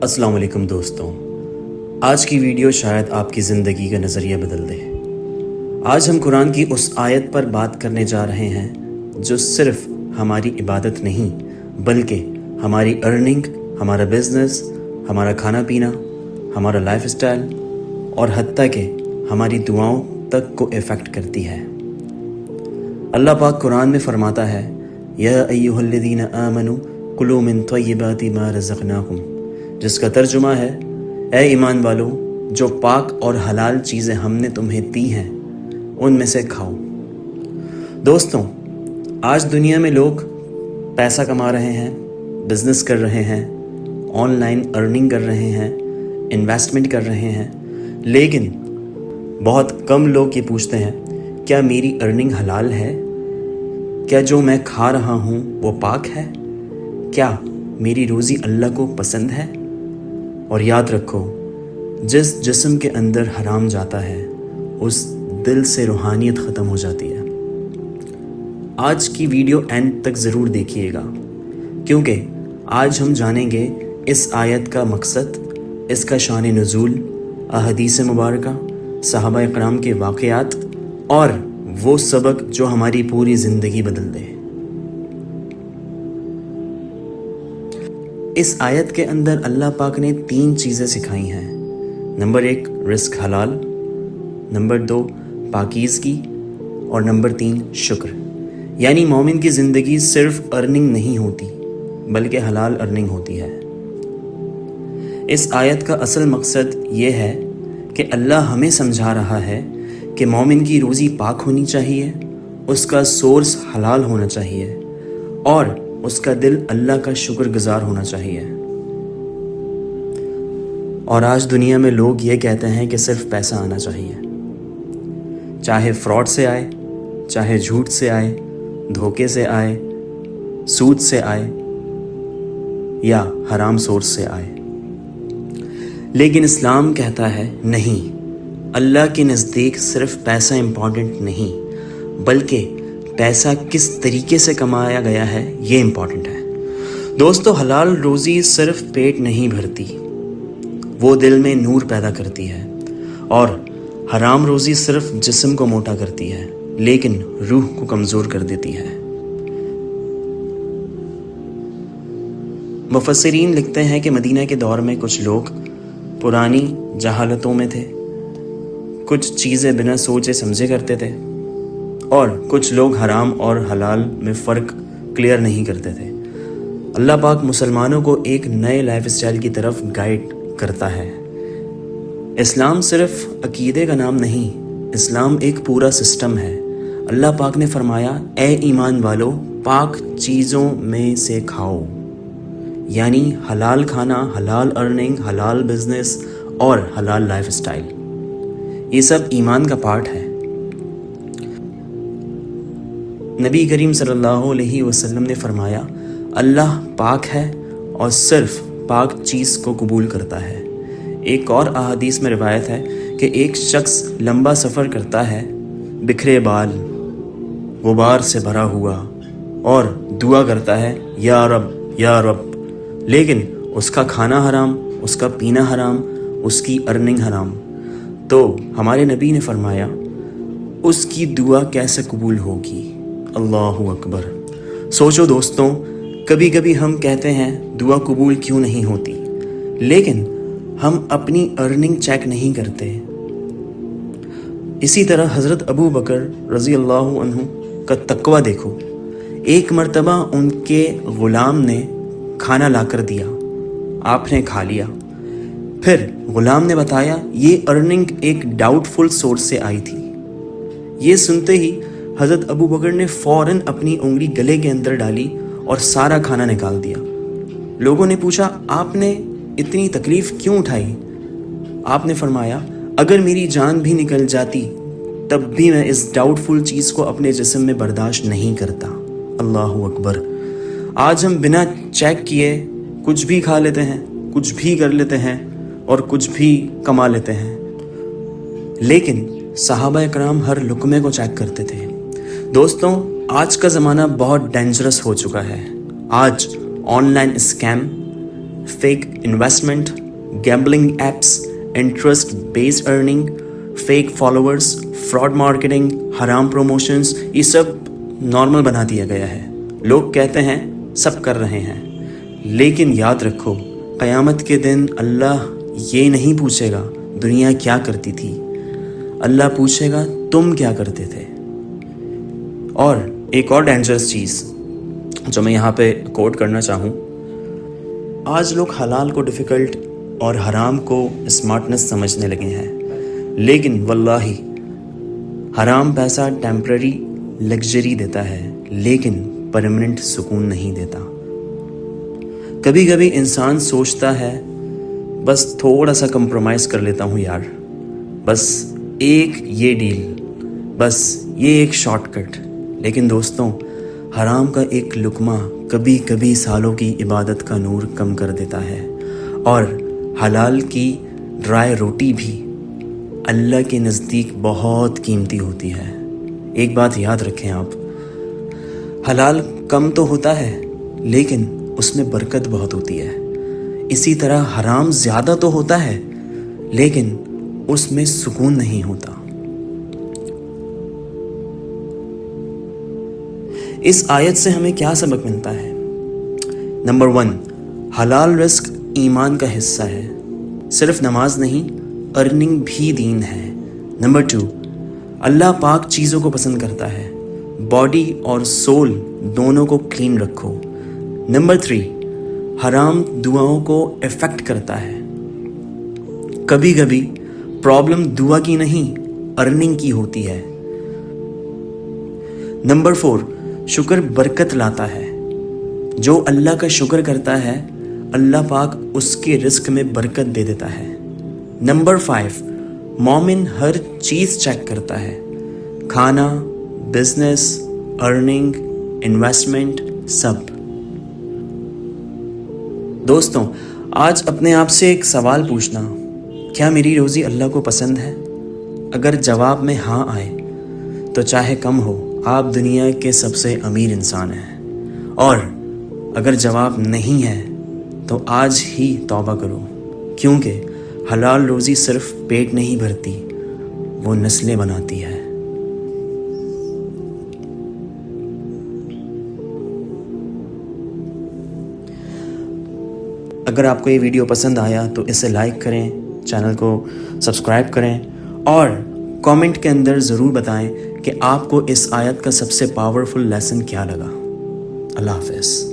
अस्सलाम वालेकुम दोस्तों, आज की वीडियो शायद आपकी ज़िंदगी का नज़रिया बदल दे। आज हम कुरान की उस आयत पर बात करने जा रहे हैं जो सिर्फ हमारी इबादत नहीं बल्कि हमारी अर्निंग, हमारा बिज़नेस, हमारा खाना पीना, हमारा लाइफ स्टाइल और हत्ता के हमारी दुआओं तक को इफ़ेक्ट करती है। अल्लाह पाक कुरान में फरमाता है, या अय्युहल्लज़ीना आमनू कुलू मिन तय्यिबाति मा रज़क़नाकुम, जिसका तर्जुमा है, ए ईमान वालों, जो पाक और हलाल चीज़ें हमने तुम्हें दी हैं उनमें से खाओ। दोस्तों, आज दुनिया में लोग पैसा कमा रहे हैं, बिजनेस कर रहे हैं, ऑनलाइन अर्निंग कर रहे हैं, इन्वेस्टमेंट कर रहे हैं, लेकिन बहुत कम लोग ये पूछते हैं, क्या मेरी अर्निंग हलाल है? क्या जो मैं खा रहा हूँ वो पाक है? क्या मेरी रोज़ी अल्लाह को पसंद है? और याद रखो, जिस जिस्म के अंदर हराम जाता है उस दिल से रूहानियत ख़त्म हो जाती है। आज की वीडियो एंड तक ज़रूर देखिएगा, क्योंकि आज हम जानेंगे इस आयत का मकसद, इसका शान नुज़ूल, अहदीस मुबारका, सहाबा इकराम के वाक़यात और वो सबक जो हमारी पूरी ज़िंदगी बदल दे। इस आयत के अंदर अल्लाह पाक ने 3 चीज़ें सिखाई हैं। नंबर 1 रिस्क हलाल, नंबर 2 पाकीज़गी और नंबर 3 शुक्र। यानी मोमिन की ज़िंदगी सिर्फ अर्निंग नहीं होती बल्कि हलाल अर्निंग होती है। इस आयत का असल मकसद ये है कि अल्लाह हमें समझा रहा है कि मोमिन की रोज़ी पाक होनी चाहिए, उसका सोर्स हलाल होना चाहिए और उसका दिल अल्लाह का शुक्रगुजार होना चाहिए। और आज दुनिया में लोग ये कहते हैं कि सिर्फ पैसा आना चाहिए, चाहे फ्रॉड से आए, चाहे झूठ से आए, धोखे से आए, सूद से आए या हराम सोर्स से आए। लेकिन इस्लाम कहता है नहीं, अल्लाह के नज़दीक सिर्फ पैसा इम्पॉर्टेंट नहीं बल्कि पैसा किस तरीके से कमाया गया है ये इम्पॉर्टेंट है। दोस्तों, हलाल रोज़ी सिर्फ पेट नहीं भरती, वो दिल में नूर पैदा करती है, और हराम रोज़ी सिर्फ जिस्म को मोटा करती है लेकिन रूह को कमज़ोर कर देती है। मुफस्सिरीन लिखते हैं कि मदीना के दौर में कुछ लोग पुरानी जहालतों में थे, कुछ चीज़ें बिना सोचे समझे करते थे और कुछ लोग हराम और हलाल में फ़र्क क्लियर नहीं करते थे। अल्लाह पाक मुसलमानों को एक नए लाइफ स्टाइल की तरफ गाइड करता है। इस्लाम सिर्फ अकीदे का नाम नहीं, इस्लाम एक पूरा सिस्टम है। अल्लाह पाक ने फरमाया, ए ईमान वालों, पाक चीज़ों में से खाओ। यानी हलाल खाना, हलाल अर्निंग, हलाल बिजनेस और हलाल लाइफ स्टाइल, ये सब ईमान का पार्ट है। नबी करीम सल्लल्लाहु अलैहि वसल्लम ने फरमाया, अल्लाह पाक है और सिर्फ पाक चीज़ को कबूल करता है। एक और अहादीस में रिवायत है कि एक शख्स लंबा सफ़र करता है, बिखरे बाल, गुबार से भरा हुआ, और दुआ करता है, या रब या रब, लेकिन उसका खाना हराम, उसका पीना हराम, उसकी अर्निंग हराम। तो हमारे नबी ने फरमाया, उसकी दुआ कैसे कबूल होगी? अल्लाहु अकबर। सोचो दोस्तों, कभी कभी हम कहते हैं दुआ कबूल क्यों नहीं होती, लेकिन हम अपनी अर्निंग चेक नहीं करते। इसी तरह हज़रत अबू बकर रज़ी अल्लाहु अन्हु का तक़वा देखो। एक मर्तबा उनके ग़ुलाम ने खाना लाकर दिया, आपने खा लिया। फिर ग़ुलाम ने बताया, ये अर्निंग एक डाउटफुल सोर्स से आई थी। ये सुनते ही हज़रत अबू बकर ने फ़ौरन अपनी उंगली गले के अंदर डाली और सारा खाना निकाल दिया। लोगों ने पूछा, आपने इतनी तकलीफ़ क्यों उठाई? आपने फरमाया, अगर मेरी जान भी निकल जाती तब भी मैं इस डाउटफुल चीज़ को अपने जिस्म में बर्दाश्त नहीं करता। अल्लाहु अकबर। आज हम बिना चेक किए कुछ भी खा लेते हैं, कुछ भी कर लेते हैं और कुछ भी कमा लेते हैं, लेकिन सहाबा इकराम हर लुक़मे को चेक करते थे। दोस्तों, आज का ज़माना बहुत डेंजरस हो चुका है। आज online scam, fake investment, gambling apps, interest based earning, fake followers, fraud marketing, हराम प्रमोशंस, ये सब नॉर्मल बना दिया गया है। लोग कहते हैं सब कर रहे हैं, लेकिन याद रखो क़यामत के दिन अल्लाह ये नहीं पूछेगा दुनिया क्या करती थी, अल्लाह पूछेगा तुम क्या करते थे। और एक और डेंजरस चीज़ जो मैं यहाँ पे कोट करना चाहूँ, आज लोग हलाल को डिफ़िकल्ट और हराम को स्मार्टनेस समझने लगे हैं, लेकिन वल्लाही हराम पैसा टेम्पररी लग्जरी देता है, लेकिन परमानेंट सुकून नहीं देता। कभी कभी इंसान सोचता है बस थोड़ा सा कंप्रोमाइज़ कर लेता हूँ यार, बस एक ये डील, बस ये एक शॉर्टकट। लेकिन दोस्तों, हराम का एक लुकमा कभी कभी सालों की इबादत का नूर कम कर देता है, और हलाल की ड्राई रोटी भी अल्लाह के नज़दीक बहुत कीमती होती है। एक बात याद रखें आप, हलाल कम तो होता है लेकिन उसमें बरकत बहुत होती है। इसी तरह हराम ज़्यादा तो होता है लेकिन उसमें सुकून नहीं होता। इस आयत से हमें क्या सबक मिलता है? नंबर 1, हलाल रिस्क ईमान का हिस्सा है, सिर्फ नमाज नहीं, अर्निंग भी दीन है। नंबर 2, अल्लाह पाक चीज़ों को पसंद करता है, बॉडी और सोल दोनों को क्लीन रखो। नंबर 3, हराम दुआओं को इफ़ेक्ट करता है। कभी कभी प्रॉब्लम दुआ की नहीं, अर्निंग की होती है। नंबर 4, शुक्र बरकत लाता है। जो अल्लाह का शुक्र करता है, अल्लाह पाक उसके रिस्क में बरकत दे देता है। नंबर 5, मोमिन हर चीज़ चेक करता है, खाना, बिजनेस, अर्निंग, इन्वेस्टमेंट, सब। दोस्तों, आज अपने आप से एक सवाल पूछना, क्या मेरी रोज़ी अल्लाह को पसंद है? अगर जवाब में हाँ आए तो चाहे कम हो, आप दुनिया के सबसे अमीर इंसान हैं। और अगर जवाब नहीं है तो आज ही तौबा करो, क्योंकि हलाल रोज़ी सिर्फ पेट नहीं भरती, वो नस्लें बनाती है। अगर आपको ये वीडियो पसंद आया तो इसे लाइक करें, चैनल को सब्सक्राइब करें और कमेंट के अंदर ज़रूर बताएं कि आपको इस आयत का सबसे पावरफुल लेसन क्या लगा। अल्लाह हाफ़िज़।